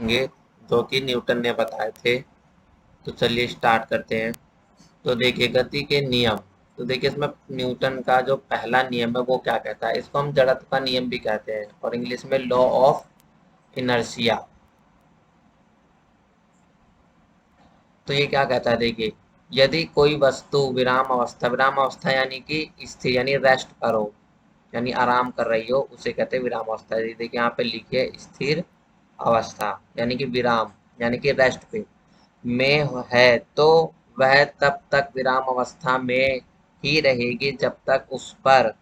ये जो कि न्यूटन ने बताए थे। तो चलिए स्टार्ट करते हैं। तो देखिए गति के नियम। तो देखिए इसमें न्यूटन का जो पहला नियम है वो क्या कहता है, इसको हम जड़त्व का नियम भी कहते हैं और इंग्लिश में लॉ ऑफ इनर्शिया। तो ये क्या कहता है, देखिए यदि कोई वस्तु विराम अवस्था यानी कि स्थिर यानी रेस्ट पर हो, यानी आराम कर रही हो, उसे कहते हैं विराम अवस्था। ये देखिए यहाँ पे लिखिए स्थिर अवस्था यानी कि विराम यानी कि रेस्ट पे में है, तो वह तब तक विराम अवस्था में ही रहेगी जब तक उस पर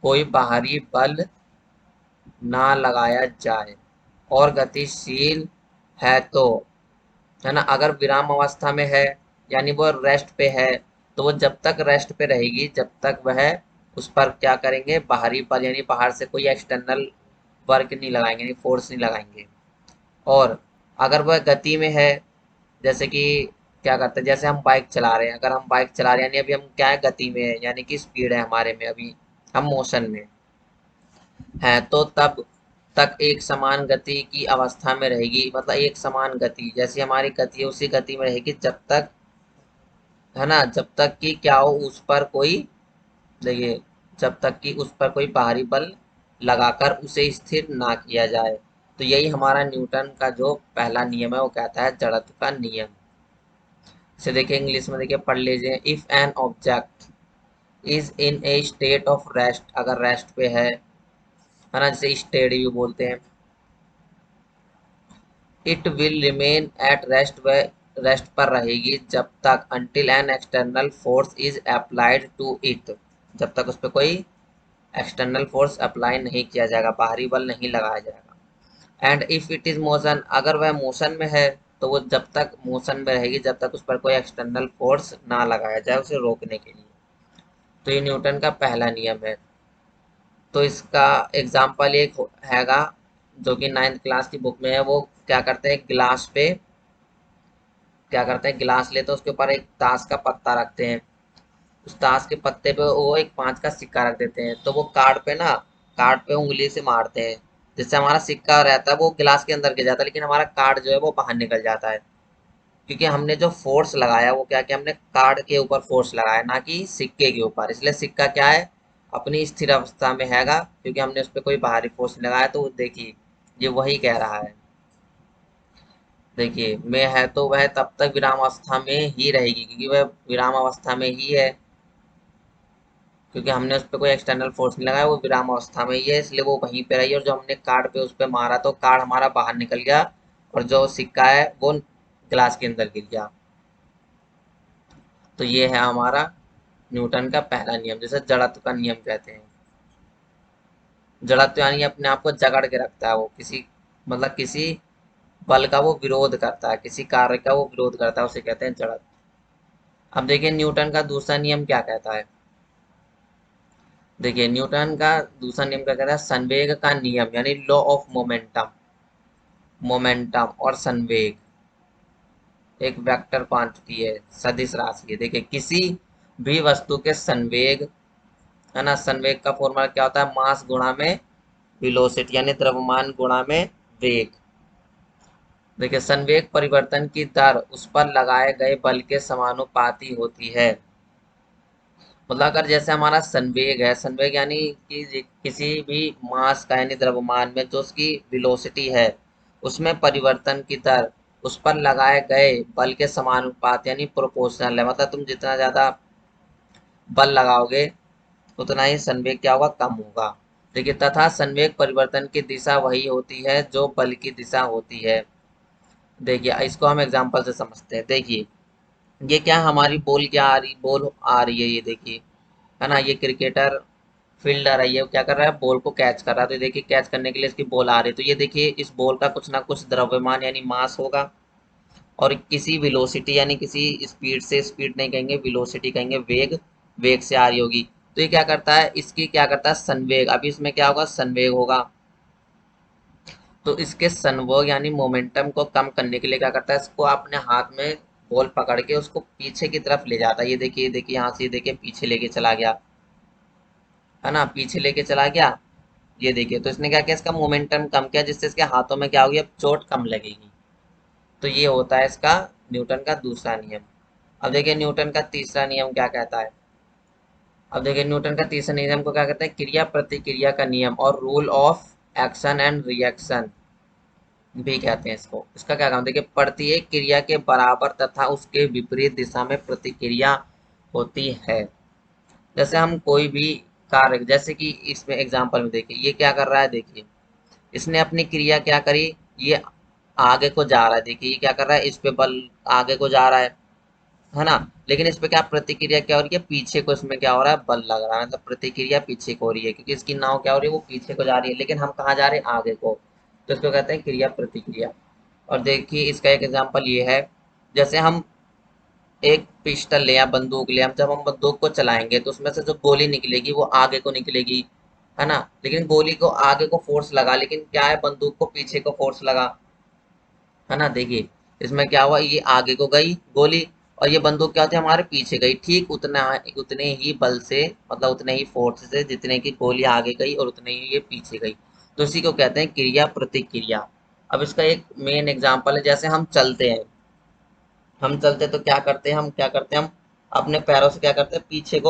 कोई बाहरी बल ना लगाया जाए। और गतिशील है तो, है ना, अगर विराम अवस्था में है यानी वो रेस्ट पे है, तो वो जब तक रेस्ट पे रहेगी जब तक वह उस पर क्या करेंगे, बाहरी बल यानी बाहर से कोई एक्सटर्नल वर्क नहीं लगाएंगे, यानी फोर्स नहीं लगाएंगे। और अगर वह गति में है, जैसे कि क्या करते हैं, जैसे हम बाइक चला रहे हैं, अगर हम बाइक चला रहे हैं यानी अभी हम क्या है, गति में है यानी कि स्पीड है हमारे में, अभी हम मोशन में है, तो तब तक एक समान गति की अवस्था में रहेगी। मतलब एक समान गति जैसी हमारी गति है उसी गति में रहेगी जब तक, है ना, जब तक कि क्या हो, उस पर कोई, देखिए, जब तक कि उस पर कोई बाहरी बल लगाकर उसे स्थिर ना किया जाए। तो यही हमारा न्यूटन का जो पहला नियम है वो कहता है जड़त्व का नियम। इसे देखिए इंग्लिश में देखिए पढ़ लीजिए, if an object is in a state of rest, अगर रेस्ट पे है ना, जिसे स्टेडी भी बोलते हैं, it will remain at rest, वह रेस्ट पर रहेगी जब तक until an external force is applied to it, जब तक उस पर कोई एक्सटर्नल फोर्स अप्लाई नहीं किया जाएगा, बाहरी बल नहीं लगाया जाएगा। And if it is motion, अगर वह मोशन में है तो वो जब तक मोशन में रहेगी जब तक उस पर कोई एक्सटर्नल फोर्स ना लगाया जाए उसे रोकने के लिए। तो ये न्यूटन का पहला नियम है। तो इसका एग्जाम्पल एक हैगा जो कि 9th क्लास की बुक में है। वो क्या करते हैं, गिलास पे क्या करते हैं, गिलास लेते हैं, उसके ऊपर एक ताश का पत्ता रखते हैं, उस ताश के पत्ते पे वो एक 5 का सिक्का रख देते हैं, तो वो कार्ड पे उंगली से मारते हैं, जिससे हमारा सिक्का रहता है वो गिलास के अंदर गिर जाता है, लेकिन हमारा कार्ड जो है वो बाहर निकल जाता है। क्योंकि हमने जो फोर्स लगाया वो क्या किया, हमने कार्ड के ऊपर फोर्स लगाया ना कि सिक्के के ऊपर, इसलिए सिक्का क्या है, अपनी स्थिर अवस्था में हैगा, क्योंकि हमने उस पर कोई बाहरी फोर्स नहीं लगाया। तो देखिए ये वही कह रहा है, देखिए में है तो वह तब तक विराम अवस्था में ही रहेगी, क्योंकि वह विराम अवस्था में ही है, क्योंकि हमने उस पर कोई एक्सटर्नल फोर्स नहीं लगाया, वो विराम अवस्था में ही है, इसलिए वो वहीं पे रही। और जो हमने कार्ड पे उस पर मारा तो कार्ड हमारा बाहर निकल गया, और जो सिक्का है वो गिलास के अंदर गिर गया। तो ये है हमारा न्यूटन का पहला नियम, जिसे जड़त्व का नियम कहते हैं। जड़त्व यानी अपने आप को जकड़ के रखता है, वो किसी, मतलब किसी बल का वो विरोध करता है, किसी कार्य का वो विरोध करता है, उसे कहते हैं जड़त्व। अब देखिए न्यूटन का दूसरा नियम क्या कहता है। देखिए न्यूटन का दूसरा नियम क्या कहता है, संवेग का नियम यानी लॉ ऑफ मोमेंटम। मोमेंटम और संवेग एक वेक्टर क्वांटिटी है, सदिश राशि है। देखिए किसी भी वस्तु के संवेग, है ना, संवेग का फॉर्मूला क्या होता है, मास गुणा में वेलोसिटी यानी द्रव्यमान गुणा में वेग। देखिए संवेग परिवर्तन की दर उस पर लगाए गए बल के समानुपाती होती है। मतलब अगर जैसे हमारा संवेग है, संवेग यानी कि किसी भी मास का यानी द्रव्यमान में जो उसकी वेलोसिटी है उसमें परिवर्तन की दर उस पर लगाए गए बल के समानुपात यानी प्रोपोर्शनल है। मतलब तुम जितना ज्यादा बल लगाओगे उतना ही संवेग क्या होगा, कम होगा। देखिए तथा संवेग परिवर्तन की दिशा वही होती है जो बल की दिशा होती है। देखिए इसको हम एग्जांपल से समझते हैं। देखिए ये क्या, हमारी बॉल आ रही है, ये देखिए, है ना, ये क्रिकेटर फील्डर है, ये क्या कर रहा है, बॉल को कैच कर रहा है। तो देखिए कैच करने के लिए इसकी बॉल आ रही है, तो ये देखिए इस बॉल का कुछ ना कुछ द्रव्यमान यानी मास होगा, और किसी वेलोसिटी यानी किसी स्पीड से, स्पीड नहीं कहेंगे वेलोसिटी कहेंगे, वेग, वेग से आ रही होगी। तो ये क्या करता है, इसकी क्या करता है, संवेग, अभी इसमें क्या होगा, संवेग होगा। तो इसके संवेग यानी मोमेंटम को कम करने के लिए क्या करता है, इसको अपने हाथ में बॉल पकड़ के उसको पीछे की तरफ ले जाता है। ये देखिए, देखिए यहाँ से देखिए पीछे लेके चला गया, है ना, पीछे लेके चला गया। ये देखिए, तो इसने क्या किया, इसका मोमेंटम कम किया, जिससे इसके हाथों में क्या होगी, अब चोट कम लगेगी। तो ये होता है इसका न्यूटन का दूसरा नियम। अब देखिए न्यूटन का तीसरा नियम क्या कहता है। अब देखिए न्यूटन का तीसरा नियम को क्या कहते हैं, क्रिया प्रतिक्रिया का नियम और rule of action and reaction भी कहते हैं इसको। इसका क्या काम, देखिए प्रत्येक क्रिया के बराबर तथा उसके विपरीत दिशा में प्रतिक्रिया होती है। जैसे हम कोई भी कार्य, जैसे कि इसमें एग्जांपल में देखिए ये क्या कर रहा है, देखिए इसने अपनी क्रिया क्या करी, ये आगे को जा रहा है, देखिए ये क्या कर रहा है, इस पे बल आगे को जा रहा है ना। लेकिन इस पे क्या प्रतिक्रिया क्या हो रही है, पीछे को इसमें क्या हो रहा है, बल लग रहा है, मतलब प्रतिक्रिया पीछे को हो रही है, क्योंकि इसकी नाव क्या हो रही है, वो पीछे को जा रही है, लेकिन हम कहाँ जा रहे हैं, आगे को। तो इसको कहते हैं क्रिया प्रतिक्रिया। और देखिए इसका एक एग्जाम्पल ये है, जैसे हम एक पिस्टल ले या बंदूक ले, हम जब हम बंदूक को चलाएंगे तो उसमें से जो गोली निकलेगी वो आगे को निकलेगी, है ना। लेकिन गोली को आगे को फोर्स लगा, लेकिन क्या है, बंदूक को पीछे को फोर्स लगा, है ना। देखिए इसमें क्या हुआ, ये आगे को गई गोली, और ये बंदूक क्या होती है, हमारे पीछे गई, ठीक उतने ही बल से, मतलब उतने ही फोर्स से जितने की गोली आगे गई और उतने ही ये पीछे गई। तो इसी को कहते हैं क्रिया प्रतिक्रिया। अब इसका एक मेन एग्जांपल है, जैसे हम चलते तो क्या करते हैं, हम क्या करते हैं, हम अपने पैरों से क्या करते हैं, पीछे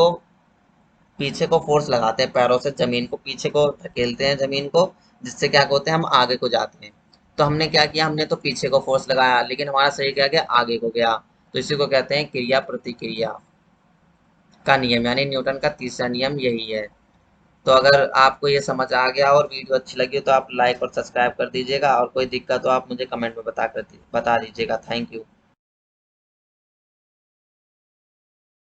को फोर्स लगाते हैं, पैरों से जमीन को पीछे को धकेलते हैं जमीन को, जिससे क्या होते हैं, हम आगे को जाते हैं। तो हमने क्या किया, हमने तो पीछे को फोर्स लगाया, लेकिन हमारा शरीर क्या गया, आगे को गया। तो इसी को कहते हैं क्रिया प्रतिक्रिया का नियम, यानी न्यूटन का तीसरा नियम यही है। तो अगर आपको ये समझ आ गया और वीडियो अच्छी लगी हो तो आप लाइक और सब्सक्राइब कर दीजिएगा, और कोई दिक्कत हो आप मुझे कमेंट में बता दीजिएगा। Thank you.